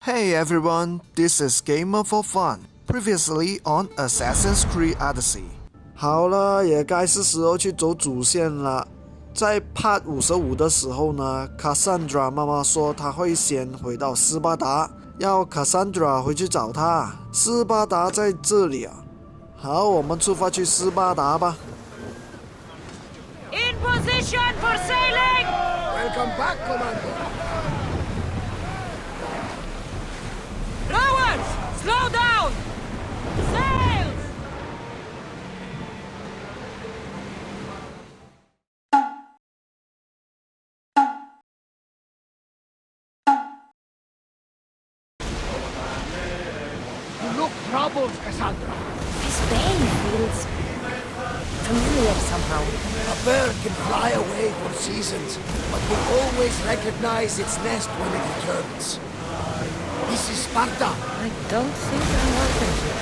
Hey everyone, this is Gamer for Fun. Previously on Assassin's Creed Odyssey. 好了，也该是时候去走主线了。在 Part 55的时候呢，卡珊德拉妈妈说她会先回到斯巴达，要卡珊德拉回去找她。斯巴达在这里啊。好，我们出发去斯巴达吧。In position for sailing! Welcome back, Commander. Rowers, slow down! Sails! You look troubled, Cassandra. This pain feels familiar somehow. A bird can fly away for seasons, but will always recognize its nest when it returns. This is Sparta. I don't think I'm welcome here.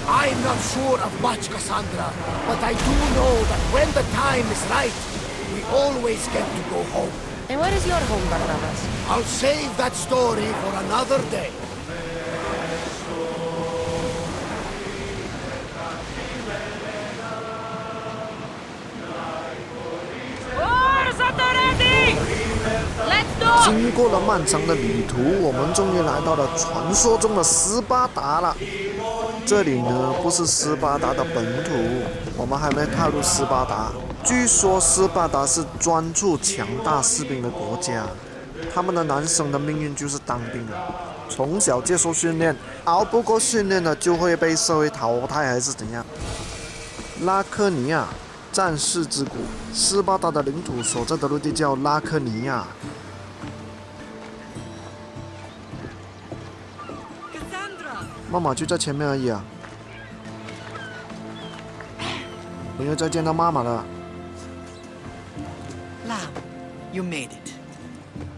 I'm not sure of much, Cassandra, but I do know that when the time is right, we always get to go home. And where is your home, Barnabas? I'll save that story for another day. Oars at the ready! Let's do! 经过了漫长的旅途，我们终于来到了传说中的斯巴达了。这里呢，不是斯巴达的本土，我们还没踏入斯巴达。据说斯巴达是专注强大士兵的国家，他们的男生的命运就是当兵啊，从小接受训练，熬不过训练的就会被社会淘汰，还是怎样？拉科尼亚，战士之谷，斯巴达的领土所在的陆地叫拉科尼亚。妈妈就在前面而已啊。没有再见到妈妈了。Lamb, you made it.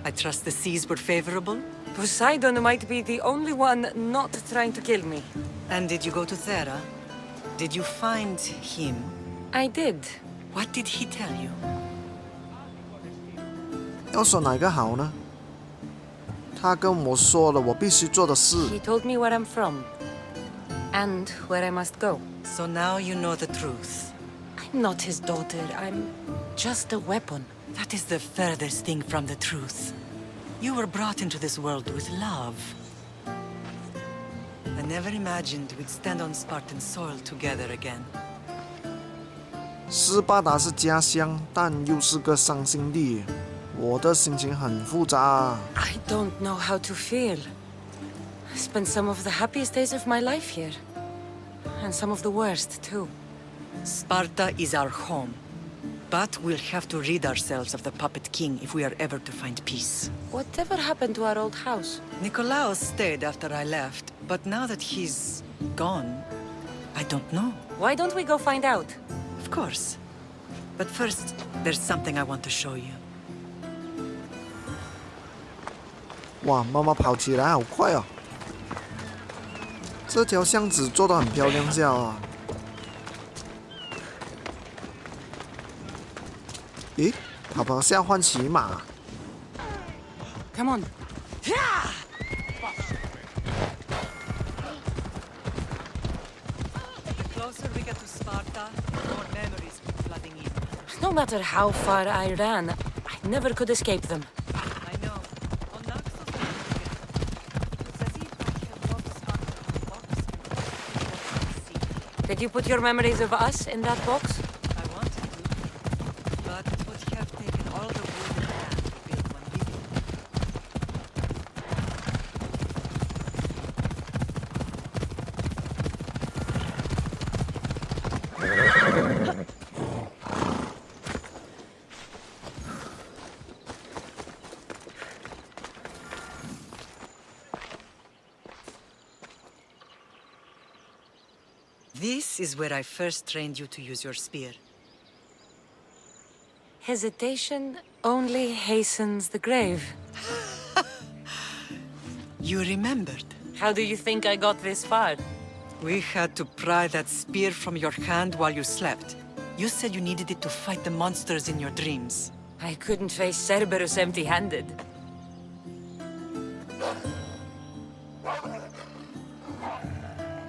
I trust the seas were favorable? Poseidon might be the only one not trying to kill me. And did you go to Thera? Did you find him? I did. What did he tell you? 要说哪个好呢？他跟我说了我必须做的事。 He told me where I'm from. And where I must go. So now you know the truth. I'm not his daughter. I'm just a weapon. That is the furthest thing from the truth. You were brought into this world with love. I never imagined we'd stand on Spartan soil together again. 斯巴达是家乡，但又是个伤心地。我的心情很复杂啊。 I don't know how to feel. I spent some of the happiest days of my life here. And some of the worst, too. Sparta is our home. But we'll have to rid ourselves of the puppet king if we are ever to find peace. Whatever happened to our old house? Nikolaos stayed after I left, but now that he's gone, I don't know. Why don't we go find out? Of course. But first, there's something I want to show you. 哇，妈妈跑起来好快哦！这条巷子做得很漂亮下啊。咦，跑跑下换骑马。 Come on. The closer we get to Sparta, the more memories come flooding in. No matter how far I ran, I never could escape them. I know. On Naxos, it's as if I can walk Sparta in a box and see. Did you put your memories of us in that box? I wanted to, but it would have taken all the wood in hand to build one living. This is where I first trained you to use your spear. Hesitation only hastens the grave. You remembered. How do you think I got this far? We had to pry that spear from your hand while you slept. You said you needed it to fight the monsters in your dreams. I couldn't face Cerberus empty-handed.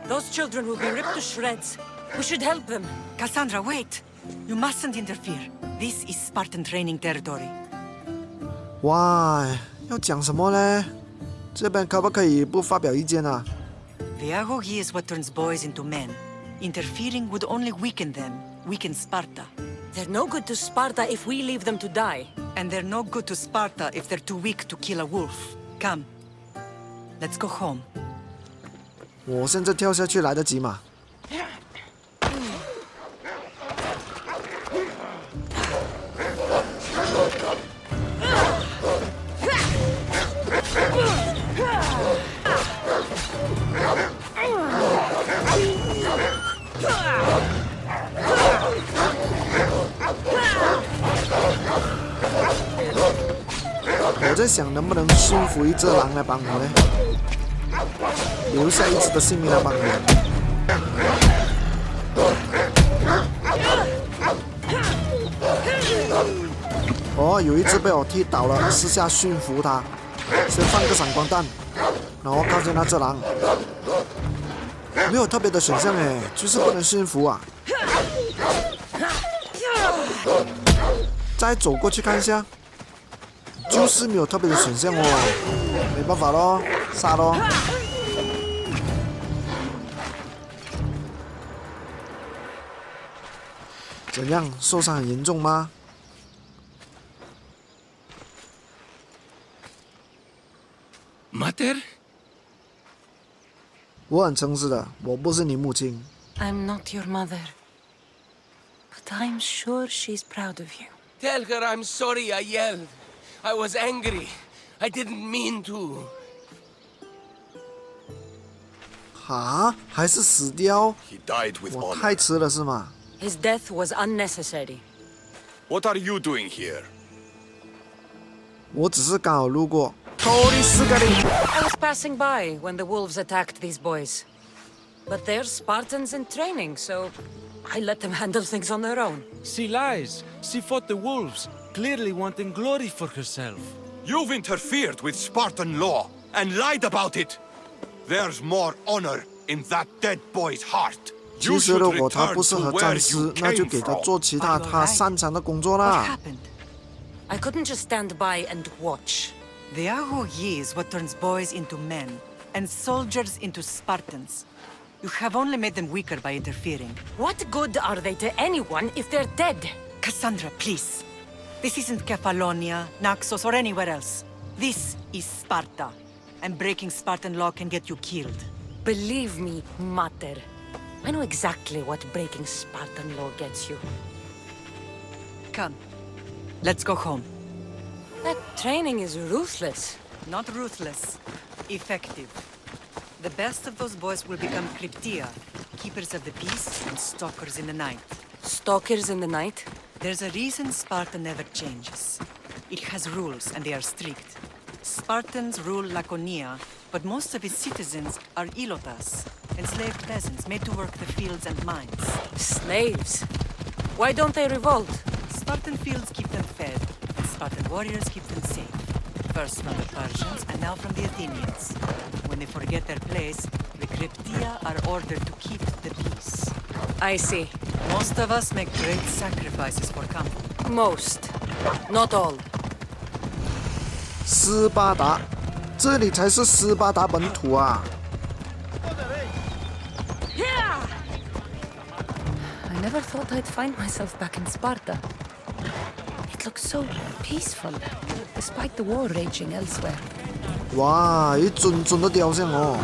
Those children will be ripped to shreds. We should help them. Cassandra, wait! You mustn't interfere. This is Spartan training territory. Why？ 要讲什么呢？这边可不可以不发表意见啊？ The Agogi is what turns boys into men. Interfering would only weaken them, weaken Sparta. They're no good to Sparta if we leave them to die. And they're no good to Sparta if they're too weak to kill a wolf. Come. Let's go home. 我现在跳下去来得及吗？我在想能不能驯服一只狼来帮我呢？留下一只的性命来帮我。哦，有一只被我踢倒了，试下驯服它。先放个闪光弹，然后靠近那只狼。没有特别的选项哎，就是不能驯服啊。再走过去看一下。就是没有特别的选项哦，没办法咯，杀咯。怎样？受伤很严重吗？Mater? 我很诚实的，我不是你母亲。I'm not your mother. But I'm sure she's proud of you. Tell her I'm sorry I yelled. I was angry. I didn't mean to. 哈？还是死掉？ He died with 我 honor. 太迟了是吗？ His death was unnecessary. What are you doing here? 我只是刚好路过。Holy Scarlet! I was passing by when the wolves attacked these boys. But they're Spartans in training, so I let them handle things on their own. She lies. She fought the wolves, clearly wanting glory for herself. You've interfered with Spartan law and lied about it. There's more honor in that dead boy's heart. 其 You 实 should 如果他 return 不适 to 合 where 战士 you， 那就 came 给他 from. 做其他他擅长的工作 What 啦。 happened? I couldn't just stand by and watch. The Agogi is what turns boys into men, and soldiers into Spartans. You have only made them weaker by interfering. What good are they to anyone if they're dead? Cassandra, please. This isn't Kefalonia, Naxos, or anywhere else. This is Sparta. And breaking Spartan law can get you killed. Believe me, Mater. I know exactly what breaking Spartan law gets you. Come. Let's go home. That training is ruthless. Not ruthless. Effective. The best of those boys will become Cryptia, keepers of the peace and stalkers in the night. Stalkers in the night? There's a reason Sparta never changes. It has rules, and they are strict. Spartans rule Laconia, but most of its citizens are ilotas, enslaved peasants made to work the fields and mines. Slaves. Why don't they revolt? Spartan fields keep them fed, and Spartan warriors keep them safe. First from the Persians, and now from the Athenians. When they forget their place, the Cryptia are ordered to keep the peace. I see. Most of us make great sacrifices for comfort. Most. Not all. 斯巴达，这里才是斯巴达本土啊！ I never thought I'd find myself back in Sparta. It looks so peaceful, despite the war raging elsewhere. 哇，一尊尊的雕像哦！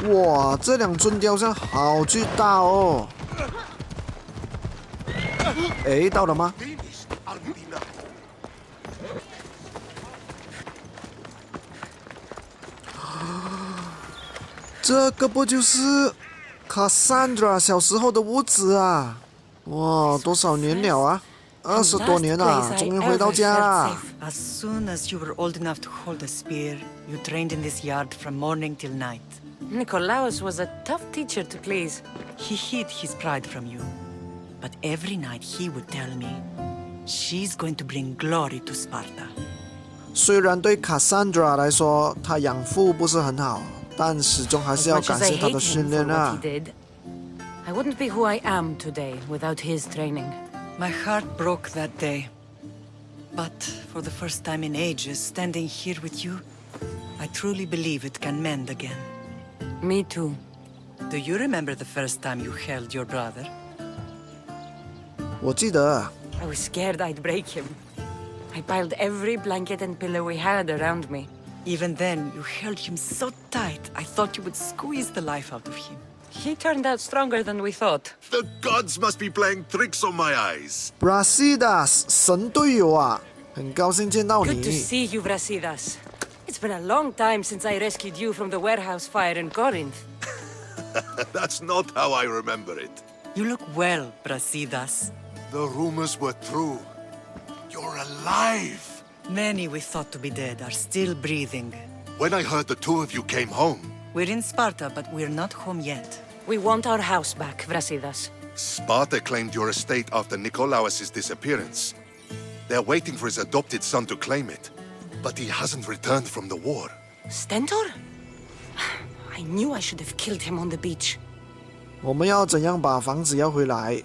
哇，这两尊雕像好巨大哦！哎，到了吗？这个不就是卡珊德拉小时候的屋子啊？哇，多少年了啊？20多年啊，终于回到家啦！ As soon as you were old enough to hold a spear, you trained in this yard from morning till Nicolaus was a tough teacher to please. night. He hid his pride from you. But every night he would tell me, she's going to bring glory to Sparta. 虽然对 Cassandra 来说，她养父不是很好，但始终还是要 As much 感 as I 谢他 hate 的 him 训 for 练 what 啊 he。did, I wouldn't be who I am today without his training. My heart broke that day. But for the first time in ages, standing here with you, I truly believe it can mend again. Me too. Do you remember the first time you held your brother? 我记得 I was scared I'd break him. I piled every blanket and pillow we had around me. Even then, you held him so tight, I thought you would squeeze the life out of him. He turned out stronger than we thought. The gods must be playing tricks on my eyes. Brasidas 神队友啊，很高兴见到 Good to 你。 see you, Brasidas. It's been a long time since I rescued you from the warehouse fire in Corinth. That's not how I remember it. You look well, Brasidas. The rumors were true. You're alive. Many we thought to be dead are still breathing. When I heard the two of you came home, We're in Sparta, but we're not home yet. We want our house back, Brasidas. Sparta claimed your estate after Nikolaos' disappearance. They're waiting for his adopted son to claim it. But he hasn't returned from the war. Stentor? I knew I should have killed him on the beach. 我们要怎样把房子要回来？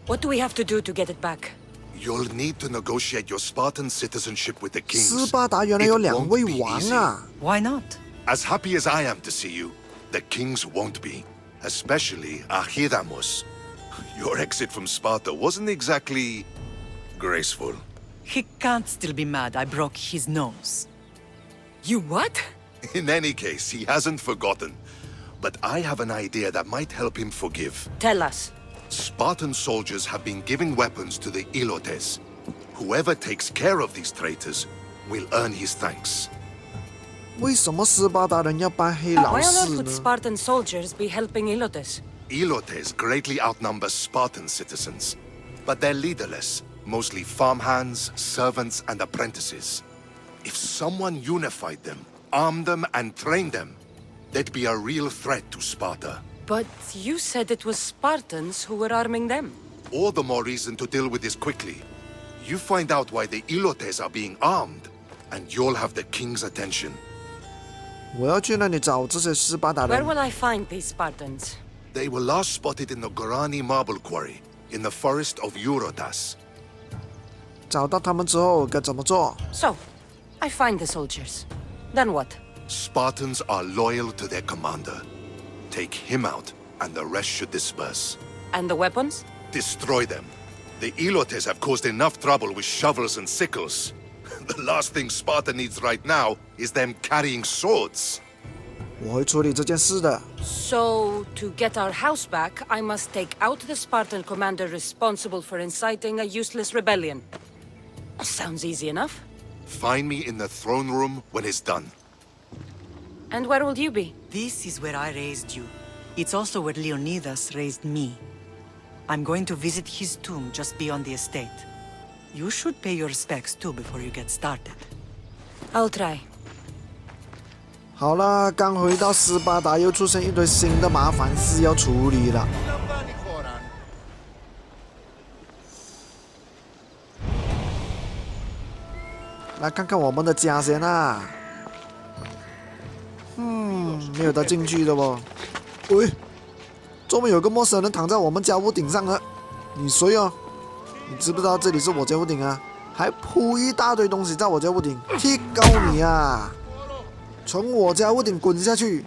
What do we have to do to get it back? You'll need to negotiate your Spartan citizenship with the 斯 kings. 巴达原来有 It 两 won't 位 be 王 easy. 啊！ Why not? As happy as I am to see you, the kings won't be. Especially Archidamos. Your exit from Sparta wasn't exactly graceful. He can't still be mad I broke his nose. You what? In any case, he hasn't forgotten. But I have an idea that might help him forgive. Tell us. Spartan soldiers have been giving weapons to the Ilotes. Whoever takes care of these traitors will earn his thanks. 为什么斯巴达人要拜黑老 Why on 四 earth would 呢？ Spartan soldiers be helping Ilotes? Ilotes greatly outnumber Spartan citizens. But they're leaderless, mostly farmhands, servants, and apprentices. If someone unified them, armed them, and trained them, they'd be a real threat to Sparta. But you said it was Spartans who were arming them. All the more reason to deal with this quickly. You find out why the Ilotes are being armed, and you'll have the king's attention. 我要去那里找这些斯巴达 Where 人。 will I find these Spartans? They were last spotted in the Gorani marble quarry, in the forest of Eurotas. 找到他们之后该怎么做？ So, I find the soldiers. Then what? Spartans are loyal to their commander. Take him out, and the rest should disperse. And the weapons? Destroy them. The Ilotes have caused enough trouble with shovels and sickles. The last thing Sparta needs right now is them carrying swords. 我会处理这件事的。 So, to get our house back, I must take out the Spartan commander responsible for inciting a useless rebellion. Sounds easy enough. Find me in the throne room when it's done. And where will you be? This is where I raised you. It's also where Leonidas raised me. I'm going to visit his tomb just beyond the estate. You should pay your respects too before you get started. I'll try. 好了，刚回到斯巴达，又出现一堆新的麻烦事要处理了。来看看我们的家先啊。没有得进去的不？喂，周边有个陌生人躺在我们家屋顶上了。你谁啊？你知不知道这里是我家屋顶啊？还铺一大堆东西在我家屋顶，踢高你啊！从我家屋顶滚下去！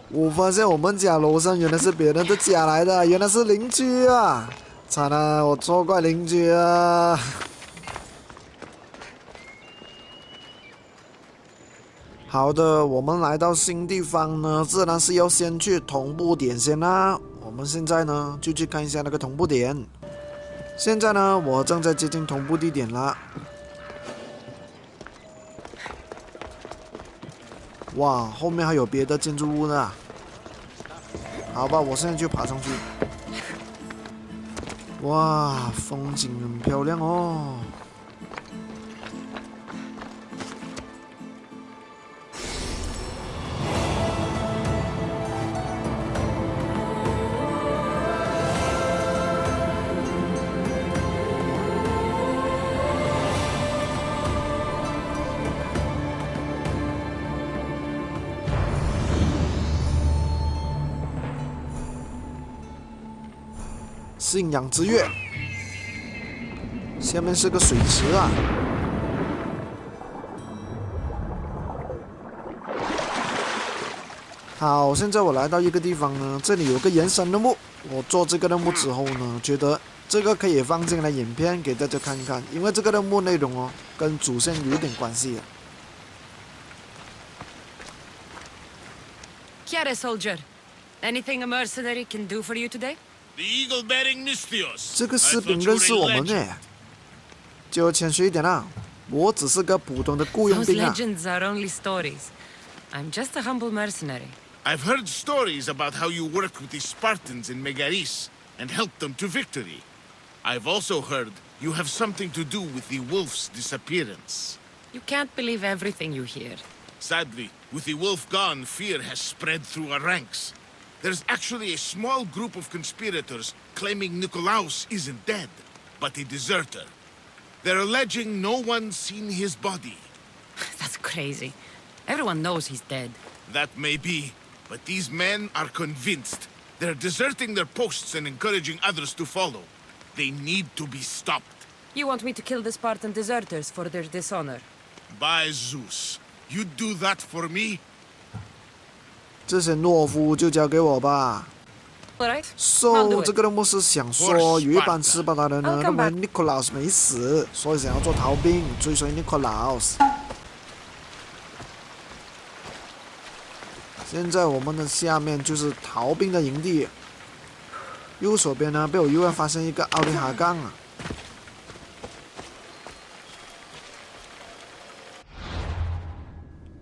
我发现我们家楼上原来是别人的家来的，原来是邻居啊！惨了，我错怪邻居啊！好的，我们来到新地方呢，自然是要先去同步点先啦。我们现在呢就去看一下那个同步点。现在呢，我正在接近同步地点啦。哇，后面还有别的建筑物呢。好吧，我现在就爬上去。哇，风景很漂亮哦。信仰之月。下面是个水池啊。好，现在我来到一个地方呢，这里有个延伸任务。我做这个任务之后呢，觉得这个可以放进来影片给大家看看，因为这个任务内容哦，跟主线有点关系。Chiare, soldier. Anything a mercenary can do for you today? The eagle-bearing Mystios. 这个士兵认识我们哎，就谦虚一点啦。我只是个普通的雇佣 Those 兵啊。 legends are only stories. I'm just a humble mercenary. I've heard stories about how you work with the Spartans in Megaris and helped them to victory. I've also heard you have something to do with the wolf's disappearance. You can't believe everything you hear. Sadly, with the wolf gone, fear has spread through our ranks. There's actually a small group of conspirators claiming Nikolaos isn't dead, but a deserter. They're alleging no one's seen his body. That's crazy. Everyone knows he's dead. That may be, but these men are convinced. They're deserting their posts and encouraging others to follow. They need to be stopped. You want me to kill the Spartan deserters for their dishonor? By Zeus, you'd do that for me? 这些懦夫就交给我吧。 Alright. So 这个任务是想说，有一帮斯巴达人呢认为 Nikolaos 没死，所以想要做逃兵追随 Nikolaos。现在我们的下面就是逃兵的营地，右手边呢被我意外发现一个奥利哈钢啊。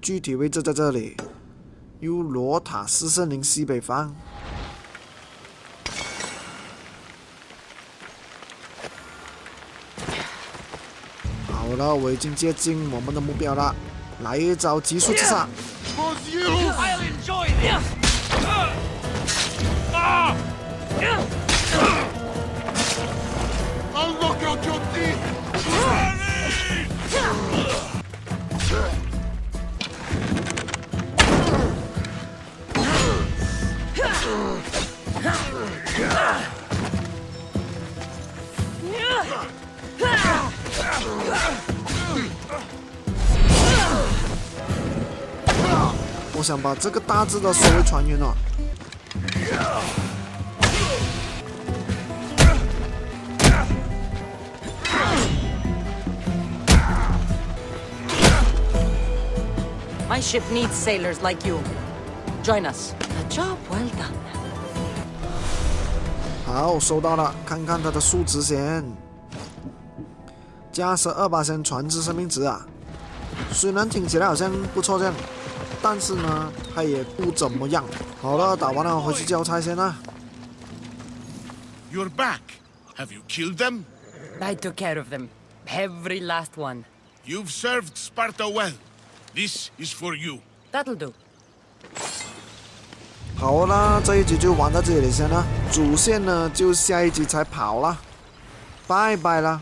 具体位置在这里，由罗塔斯森林西北方。好了，我已经接近我们的目标了，来一招急速自杀。I'll enjoy this! I'll knock out your teeth! Ready! 我想把这个大致的收为船员哦。My ship needs sailors like you. Join us. A job well done. 好，收到了，看看它的数值先。加12%船只生命值啊，虽然听起来好像不错这样，但是呢，它也不怎么样。好了，打完了，回去交差先啦。You're back. Have you killed them? I took care of them. Every last one. You've served Sparta well. This is for you. That'll do. 好啦，这一集就玩到这里先了，主线呢就下一集才跑了，拜拜啦。